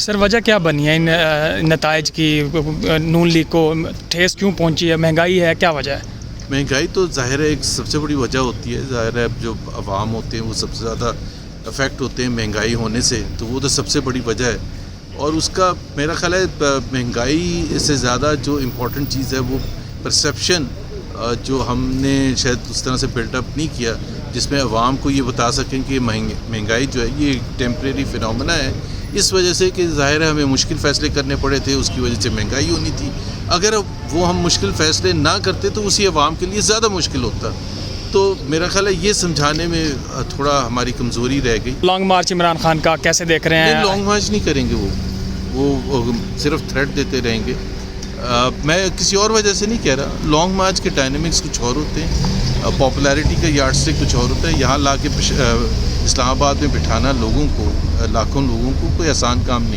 Sir वजह क्या बनी है इन नताइज की? नून लीग को ठेस क्यों पहुंची है? महंगाई है, क्या वजह है? महंगाई तो ज़ाहिर है एक सबसे बड़ी वजह होती है। ज़ाहिर है जो अवाम होते हैं वो सबसे ज़्यादा अफेक्ट होते हैं महंगाई होने से, तो वो तो सबसे बड़ी वजह है। और उसका मेरा ख्याल है महंगाई से ज़्यादा जो इम्पोर्टेंट चीज़ है वो परसेप्शन जो हमने शायद उस तरह से बिल्डअप नहीं किया जिसमें अवाम को ये बता सकें कि महंगाई जो है ये टेम्परेरी फिनोमेना है। इस वजह से कि ज़ाहिर है हमें मुश्किल फ़ैसले करने पड़े थे, उसकी वजह से महंगाई होनी थी। अगर वो हम मुश्किल फ़ैसले ना करते तो उसी अवाम के लिए ज़्यादा मुश्किल होता। तो मेरा ख्याल है ये समझाने में थोड़ा हमारी कमज़ोरी रह गई। लॉन्ग मार्च इमरान खान का कैसे देख रहे हैं? नहीं, लॉन्ग मार्च नहीं करेंगे वो सिर्फ थ्रेट देते रहेंगे। मैं किसी और वजह से नहीं कह रहा। लॉन्ग मार्च के डायनामिक्स कुछ और होते हैं, पॉपुलैरिटी का यार्डस्टिक कुछ और होता है। यहाँ ला के इस्लामाबाद में बिठाना लोगों को, लाखों लोगों को कोई आसान काम नहीं।